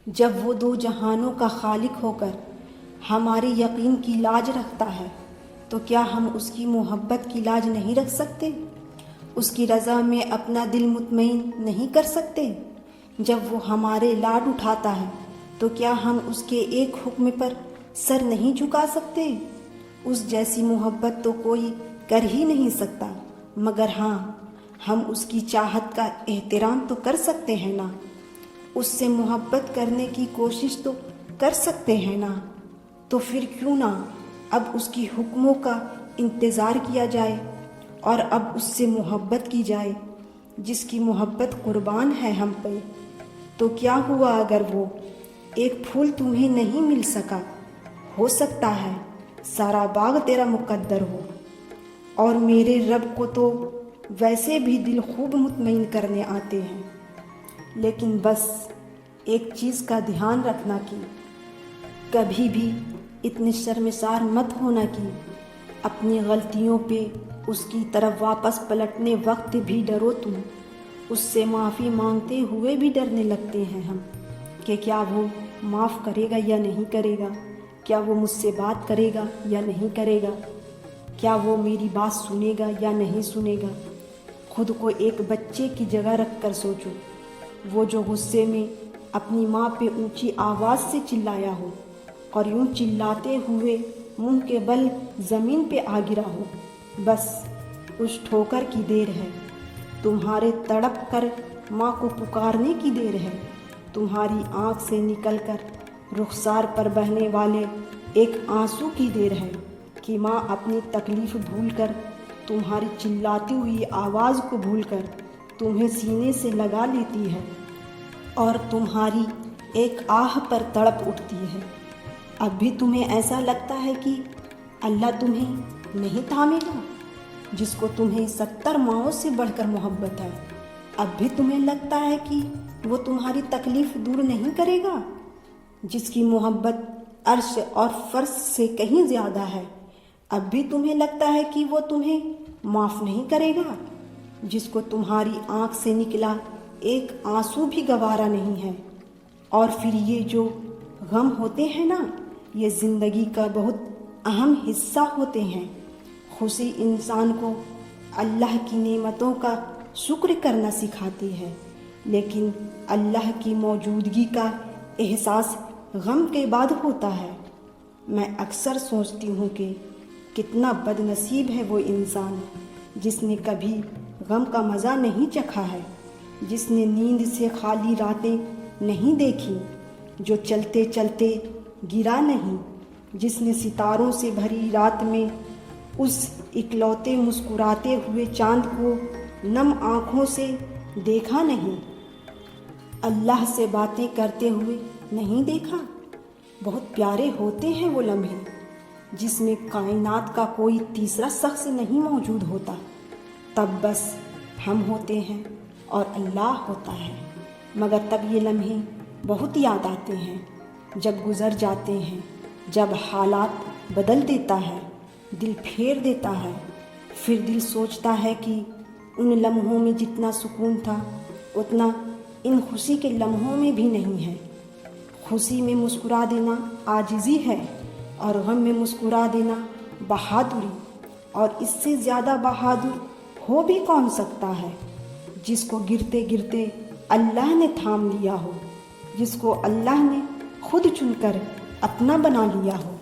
جب وہ دو جہانوں کا خالق ہو کر ہمارے یقین کی لاج رکھتا ہے تو کیا ہم اس کی محبت کی لاج نہیں رکھ سکتے؟ اس کی رضا میں اپنا دل مطمئن نہیں کر سکتے؟ جب وہ ہمارے لاڈ اٹھاتا ہے تو کیا ہم اس کے ایک حکم پر سر نہیں جھکا سکتے؟ اس جیسی محبت تو کوئی کر ہی نہیں سکتا، مگر ہاں، ہم اس کی چاہت کا احترام تو کر سکتے ہیں نا، اس سے محبت کرنے کی کوشش تو کر سکتے ہیں نا۔ تو پھر کیوں نہ اب اس کی حکموں کا انتظار کیا جائے اور اب اس سے محبت کی جائے، جس کی محبت قربان ہے ہم پہ۔ تو کیا ہوا اگر وہ ایک پھول تمہیں نہیں مل سکا؟ ہو سکتا ہے سارا باغ تیرا مقدر ہو، اور میرے رب کو تو ویسے بھی دل خوب مطمئن کرنے آتے ہیں، لیکن بس ایک چیز کا دھیان رکھنا کہ کبھی بھی اتنے شرمسار مت ہونا کہ اپنی غلطیوں پہ اس کی طرف واپس پلٹنے وقت بھی ڈرو تم۔ اس سے معافی مانگتے ہوئے بھی ڈرنے لگتے ہیں ہم کہ کیا وہ معاف کرے گا یا نہیں کرے گا، کیا وہ مجھ سے بات کرے گا یا نہیں کرے گا، کیا وہ میری بات سنے گا یا نہیں سنے گا۔ خود کو ایک بچے کی جگہ رکھ کر سوچو، وہ جو غصے میں اپنی ماں پہ اونچی آواز سے چلایا ہو اور یوں چلاتے ہوئے منہ کے بل زمین پہ آ گرا ہو، بس اس ٹھوکر کی دیر ہے، تمہارے تڑپ کر ماں کو پکارنے کی دیر ہے، تمہاری آنکھ سے نکل کر رخسار پر بہنے والے ایک آنسو کی دیر ہے کہ ماں اپنی تکلیف بھول کر، تمہاری چلاتی ہوئی آواز کو بھول کر تمہیں سینے سے لگا لیتی ہے اور تمہاری ایک آہ پر تڑپ اٹھتی ہے۔ اب بھی تمہیں ایسا لگتا ہے کہ اللہ تمہیں نہیں تھامے گا، جس کو تمہیں 70 ماؤں سے بڑھ کر محبت ہے؟ اب بھی تمہیں لگتا ہے کہ وہ تمہاری تکلیف دور نہیں کرے گا، جس کی محبت عرش اور فرش سے کہیں زیادہ ہے؟ اب بھی تمہیں لگتا ہے کہ وہ تمہیں معاف نہیں کرے گا، جس کو تمہاری آنکھ سے نکلا ایک آنسو بھی گوارا نہیں ہے؟ اور پھر یہ جو غم ہوتے ہیں نا، یہ زندگی کا بہت اہم حصہ ہوتے ہیں۔ خوشی انسان کو اللہ کی نعمتوں کا شکر کرنا سکھاتی ہے، لیکن اللہ کی موجودگی کا احساس غم کے بعد ہوتا ہے۔ میں اکثر سوچتی ہوں کہ کتنا بد نصیب ہے وہ انسان جس نے کبھی غم کا مزہ نہیں چکھا ہے، جس نے نیند سے خالی راتیں نہیں دیکھی، جو چلتے چلتے گرا نہیں، جس نے ستاروں سے بھری رات میں اس اکلوتے مسکراتے ہوئے چاند کو نم آنکھوں سے دیکھا نہیں، اللہ سے باتیں کرتے ہوئے نہیں دیکھا۔ بہت پیارے ہوتے ہیں وہ لمحے جس میں کائنات کا کوئی تیسرا شخص نہیں موجود ہوتا، تب بس ہم ہوتے ہیں اور اللہ ہوتا ہے، مگر تب یہ لمحے بہت یاد آتے ہیں جب گزر جاتے ہیں، جب حالات بدل دیتا ہے، دل پھیر دیتا ہے، پھر دل سوچتا ہے کہ ان لمحوں میں جتنا سکون تھا اتنا ان خوشی کے لمحوں میں بھی نہیں ہے۔ خوشی میں مسکرا دینا عاجزی ہے اور غم میں مسکرا دینا بہادری، اور اس سے زیادہ بہادر ہو بھی کون سکتا ہے؟ جس کو گرتے گرتے اللہ نے تھام لیا ہو، جس کو اللہ نے خود چن کر اپنا بنا لیا ہو۔